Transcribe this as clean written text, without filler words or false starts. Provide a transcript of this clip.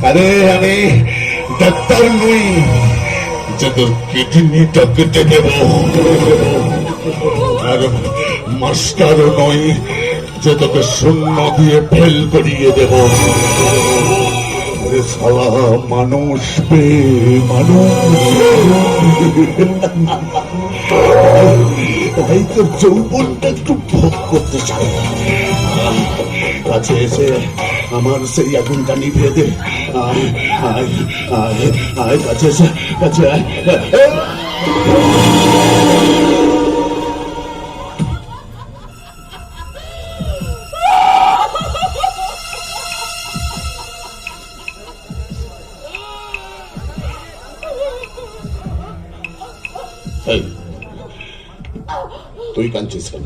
আরে আমি ডাক্তার নই যে তোর কিডনিটা কেটে দেব, আর মাস্টারও নই যে তোকে শূন্য দিয়ে ফেল করিয়ে দেব। আরে শালা মানুষ বে মানুষ, তাই তো যৌবনটা একটু ভোগ করতে চাই। কাছে এসে আমার সেই আগুনটা নিভিয়ে দে। আয় আয় আয় আয়, কাছে এসে, কাছে আয়। তুই কাঁদছিস কেন?